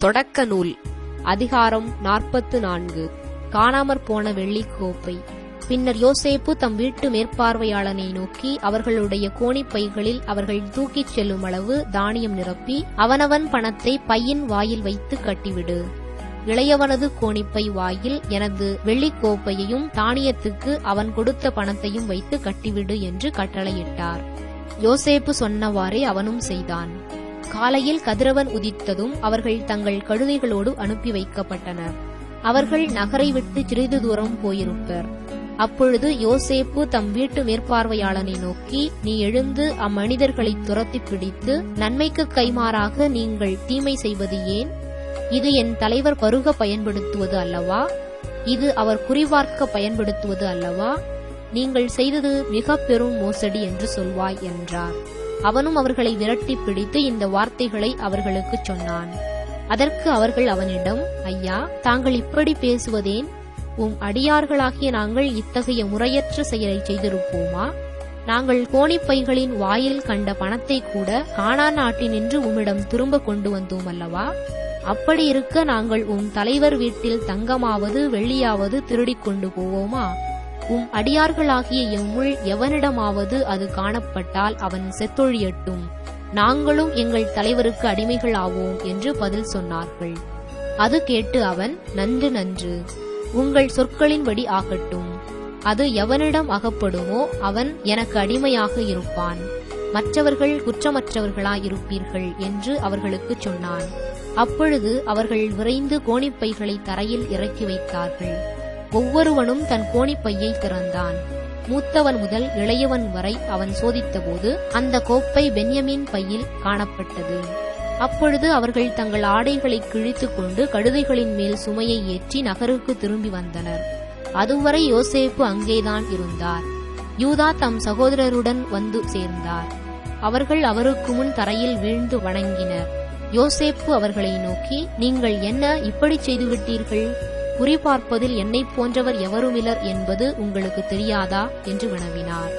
தொடக்க நூல் அதிகாரம் 44. காணாமற் போன வெள்ளிக்கோப்பை. பின்னர் யோசேப்பு தம் வீட்டு மேற்பார்வையாளனை நோக்கி, அவர்களுடைய கோணிப்பைகளில் அவர்கள் தூக்கிச் செல்லும் அளவு தானியம் நிரப்பி அவனவன் பணத்தை பையின் வாயில் வைத்து கட்டிவிடு. இளையவனது கோணிப்பை வாயில் எனது வெள்ளிக்கோப்பையையும் தானியத்துக்கு அவன் கொடுத்த பணத்தையும் வைத்து கட்டிவிடு என்று கட்டளையிட்டார். யோசேப்பு சொன்னவாறே அவனும் செய்தான். காலையில் கதிரவன் உதித்ததும் அவர்கள் தங்கள் கழுதைகளோடு அனுப்பி வைக்கப்பட்டனர். அவர்கள் நகரை விட்டு சிறிது தூரம் போயிருப்பர். அப்பொழுது யோசேப்பு தம் வீட்டு மேற்பார்வையாளனை நோக்கி, நீ எழுந்து அம்மனிதர்களை துரத்தி பிடித்து, நன்மைக்கு கைமாறாக நீங்கள் தீமை செய்வது ஏன்? இது என் தலைவர் பருக பயன்படுத்துவது அல்லவா? இது அவர் குறிபார்க்க பயன்படுத்துவது அல்லவா? நீங்கள் செய்தது மிக பெரும் மோசடி என்று சொல்வாய் என்றார். அவனும் அவர்களை விரட்டி பிடித்து இந்த வார்த்தைகளை அவர்களுக்குச் சொன்னான். அதற்கு அவர்கள் அவனிடம், ஐயா, தாங்கள் இப்படி பேசுவதேன்? உம் அடியார்களாகிய நாங்கள் இத்தகைய முறையற்ற செயலை செய்திருப்போமா? நாங்கள் கோணிப்பைகளின் வாயில் கண்ட பணத்தை கூட கானான் நாட்டினின்று உம்மிடம் திரும்ப கொண்டு வந்தோம் அல்லவா? அப்படி இருக்க நாங்கள் உம் தலைவர் வீட்டில் தங்கமாவது வெள்ளியாவது திருடிக் கொண்டு போவோமா? உம் அடியார்களாகிய எம்முள் எவனிடமாவது அது காணப்பட்டால் அவன் செத்தொழியட்டும், நாங்களும் எங்கள் தலைவருக்கு அடிமைகள் ஆவோம் என்று பதில் சொன்னார்கள். அது கேட்டு அவன், நன்று நன்று, உங்கள் சொற்களின்படி ஆகட்டும். அது எவனிடம் அகப்படுமோ அவன் எனக்கு அடிமையாக இருப்பான். மற்றவர்கள் குற்றமற்றவர்களாயிருப்பீர்கள் என்று அவர்களுக்குச் சொன்னான். அப்பொழுது அவர்கள் விரைந்து கோணிப்பைகளை தரையில் இறக்கி வைத்தார்கள். ஒவ்வொருவனும் தன் கோணிப்பையை திறந்தான். மூத்தவன் முதல் இளையவன் வரை அவன் சோதித்தபோது அந்த கோப்பை பென்யமீன் பையில் காணப்பட்டது. அப்பொழுது அவர்கள் தங்கள் ஆடைகளை கிழித்துக் கொண்டு கழுதைகளின் மேல் சுமையை ஏற்றி நகருக்கு திரும்பி வந்தனர். அதுவரை யோசேப்பு அங்கேதான் இருந்தார். யூதா தம் சகோதரருடன் வந்து சேர்ந்தார். அவர்கள் அவருக்கு முன் தரையில் வீழ்ந்து வணங்கினர். யோசேப்பு அவர்களை நோக்கி, நீங்கள் என்ன இப்படி செய்துவிட்டீர்கள்? குறிபார்ப்பதில் என்னைப் போன்றவர் எவருமிலர் என்பது உங்களுக்கு தெரியாதா என்று வினவினார்.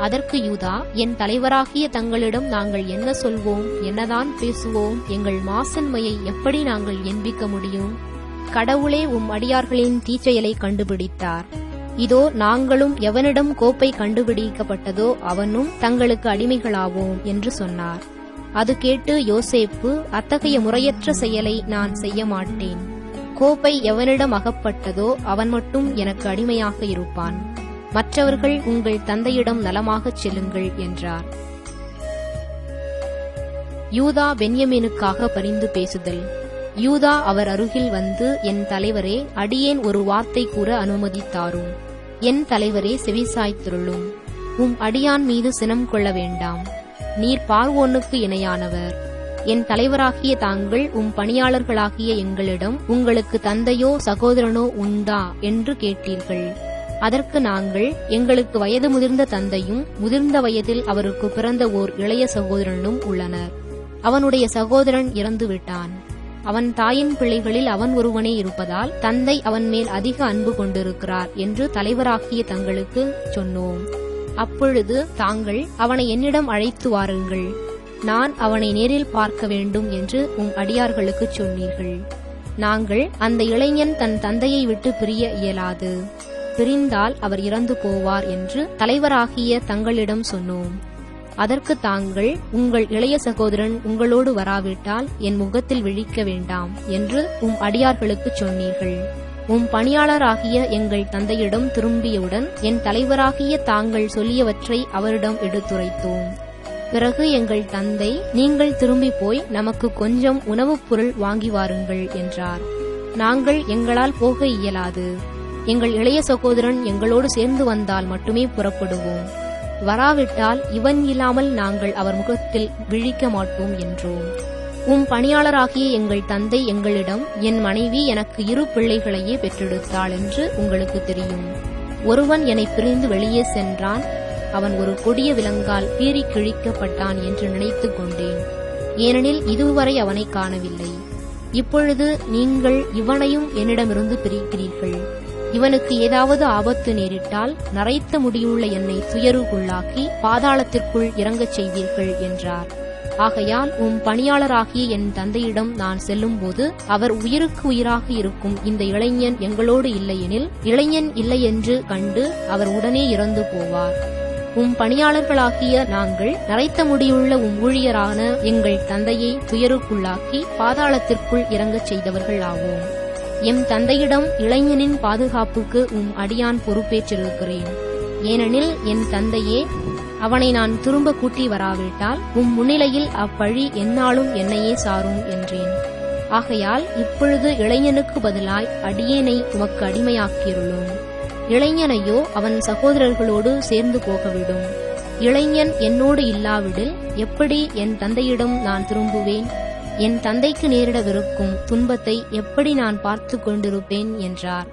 அதற்கு யூதா, என் தலைவராகிய தங்களிடம் நாங்கள் என்ன சொல்வோம், என்னதான் பேசுவோம்? எங்கள் மாசன்மையை எப்படி நாங்கள் எண்பிக்க முடியும்? கடவுளே உம் அடியார்களின் தீச்செயலை கண்டுபிடித்தார். இதோ நாங்களும் எவனிடம் கோப்பை கண்டுபிடிக்கப்பட்டதோ அவனும் தங்களுக்கு அடிமைகளாவோம் என்று சொன்னார். அது கேட்டு யோசேப்பு, அத்தகைய முறையற்ற செயலை நான் செய்ய மாட்டேன். கோப்பை எவனிடம் அகப்பட்டதோ அவன் மட்டும் எனக்கு அடிமையாக இருப்பான். மற்றவர்கள் உங்கள் தந்தையிடம் நலமாகச் செல்லுங்கள் என்றார். யூதா பென்யமீனுக்காக பரிந்து பேசுதல். யூதா அவர் அருகில் வந்து, என் தலைவரே, அடியேன் ஒரு வார்த்தை கூற அனுமதித்தாரும். என் தலைவரே, செவிசாய்த்திருளும். உம் அடியான் மீது சினம் கொள்ள வேண்டாம். நீர் பார்வோனுக்கு இணையானவர். என் தலைவராகிய தாங்கள் உம் பணியாளர்களாகிய எங்களிடம் உங்களுக்கு தந்தையோ சகோதரனோ உண்டா என்று கேட்டீர்கள். அதற்கு நாங்கள், எங்களுக்கு வயது முதிர்ந்த தந்தையும் முதிர்ந்த வயதில் அவருக்கு பிறந்த ஓர் இளைய சகோதரனும் உள்ளனர். அவனுடைய சகோதரன் இறந்துவிட்டான். அவன் தாயின் பிள்ளைகளில் அவன் ஒருவனே இருப்பதால் தந்தை அவன் மேல் அதிக அன்பு கொண்டிருக்கிறார் என்று தலைவராகிய தங்களுக்கு சொன்னோம். அப்பொழுது தாங்கள், அவனை என்னிடம் அழைத்து வாருங்கள், நான் அவனை நேரில் பார்க்க வேண்டும் என்று உம் அடியார்களுக்குச் சொன்னீர்கள். நாங்கள், அந்த இளைஞன் தன் தந்தையை விட்டு பிரிய இயலாது, பிரிந்தால் அவர் இறந்து போவார் என்று தலைவராகிய தங்களிடம் சொன்னோம். அதற்கு தாங்கள், உங்கள் இளைய சகோதரன் உங்களோடு வராவிட்டால் என் முகத்தில் விழிக்க வேண்டாம் என்று உம் அடியார்களுக்குச் சொன்னீர்கள். உம் பணியாளராகிய எங்கள் தந்தையிடம் திரும்பியவுடன் என் தலைவராகிய தாங்கள் சொல்லியவற்றை அவரிடம் எடுத்துரைத்தோம். பிறகு எங்கள் தந்தை, நீங்கள் திரும்பி போய் நமக்கு கொஞ்சம் உணவுப் பொருள் வாங்கி வாருங்கள் என்றார். நாங்கள், எங்களால் போக இயலாது. எங்கள் இளைய சகோதரன் எங்களோடு சேர்ந்து வந்தால் மட்டுமே புறப்படுவோம். வராவிட்டால் இவன் இல்லாமல் நாங்கள் அவர் முகத்தில் விழிக்க மாட்டோம் என்றோம். உம் பணியாளராகிய எங்கள் தந்தை எங்களிடம், என் மனைவி எனக்கு 2 பிள்ளைகளையே பெற்றெடுத்தாள் என்று உங்களுக்கு தெரியும். ஒருவன் என்னை பிரிந்து வெளியே சென்றான். அவன் ஒரு கொடிய விலங்கால் பீறி கிழிக்கப்பட்டான் என்று நினைத்து கொண்டேன். ஏனெனில் இதுவரை அவனை காணவில்லை. இப்பொழுது நீங்கள் இவனையும் என்னிடமிருந்து பிரிக்கிறீர்கள். இவனுக்கு ஏதாவது ஆபத்து நேரிட்டால் நரைத்த முடியுள்ள என்னை துயருக்குள்ளாக்கி பாதாளத்திற்குள் இறங்கச் செய்வீர்கள் என்றார். ஆகையால் பணியாளராகிய என் தந்தையிடம் நான் செல்லும்போது அவர் உயிருக்கு உயிராக இருக்கும் இந்த இளைஞன் எங்களோடு இல்லையெனில் இளைஞன் இல்லையென்று கண்டு அவர் உடனே இறந்து போவார். பணியாளர்களாகிய நாங்கள் நரைத்த முடியுள்ள ஊழியரான எங்கள் தந்தையை துயருக்குள்ளாக்கி பாதாளத்திற்குள் இறங்கச் செய்தவர்கள் ஆவோம். எம் தந்தையிடம் இளைஞனின் பாதுகாப்புக்கு அடியான் பொறுப்பேற்றிருக்கிறேன். ஏனெனில் என் தந்தையே, அவனை நான் திரும்ப கூட்டி வராவிட்டால் முன்னிலையில் அப்பழி எந்நாளும் என்னையே சாரும் என்றேன். ஆகையால் இப்பொழுது இளைஞனுக்கு பதிலாய் அடியேனை உமக்கு அடிமையாக்கியுள்ளோம். இளைஞனையோ அவன் சகோதரர்களோடு சேர்ந்து போகவிடும். இளைஞன் என்னோடு இல்லாவிடில் எப்படி என் தந்தையிடம் நான் திரும்புவேன்? என் தந்தைக்கு நேரிடவிருக்கும் துன்பத்தை எப்படி நான் பார்த்து கொண்டிருப்பேன் என்றார்.